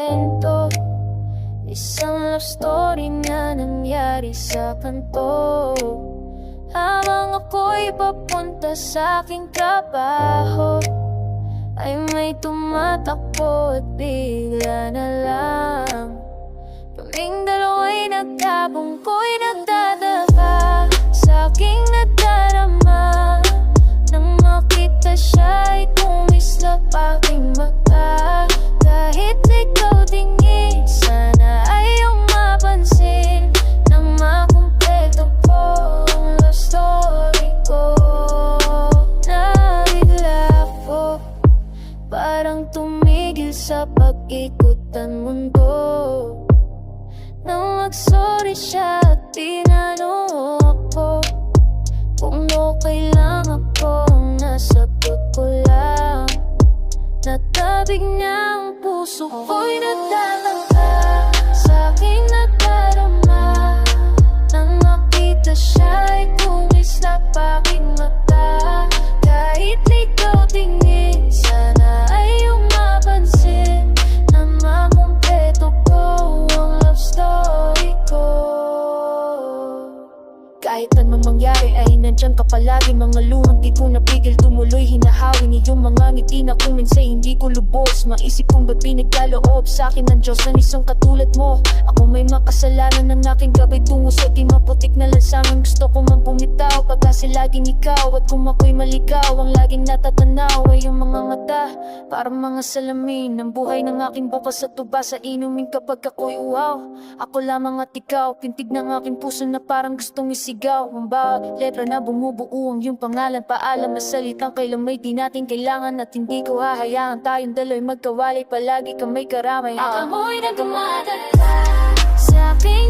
kwento, isang love story na nangyari sa kanto. Habang ako'y papunta sa aking trabaho, ay may tumatakbo at bigla na lang kaming dalawa'y nagtabong, ko'y nagdadapa sa aking nadarama. Nang makita siya'y kumislap aking mata. Kahit ikaw tingin, sana ay iyong mapansin nang makumpleto ko ang love story ko. Nabigla ako, parang tumigil sa pag-ikot ang mundo. Nang mag-sorry siya at tinanong ako kung okay lang ako, ang nasagot ko lang, natabig niya ang puso ko'y nagdalangka sa aking nadarama. Nang makita siya'y kumislap aking mata. Kahit ikaw tingin, sana ay iyong mapansin na makumpleto ko ang love story ko. Kahit anong mangyari ay nandyan ka palagi. Mga luhang di ko napigil tumuloy, hinahawin iyong mga ngiti na kung minsan hindi ko lubos. Maisip kong ba't pinagkaloob sa akin ng Diyos ng isang katulad mo. Ako may makasalanan ng aking gabay tungo sa di maputik na lansangan. Gusto ko man bumitaw pagkasi laging ikaw. At kung ako'y maligaw, ang laging natatanaw ay iyong mga mata, parang mga salamin ng buhay ng aking bukas at tuba sa inumin kapag ako'y uhaw. Ako lamang at ikaw, pintig ng aking puso na parang gustong isigaw. Ang bawat letra na bumubuo ang iyong pangalan, paalam na salitang kailan may di natin kailangan. At hindi ko hahayaan tayong daloy magkawalay, palagi kang may karamay. Ang amoy na dumadala sa aking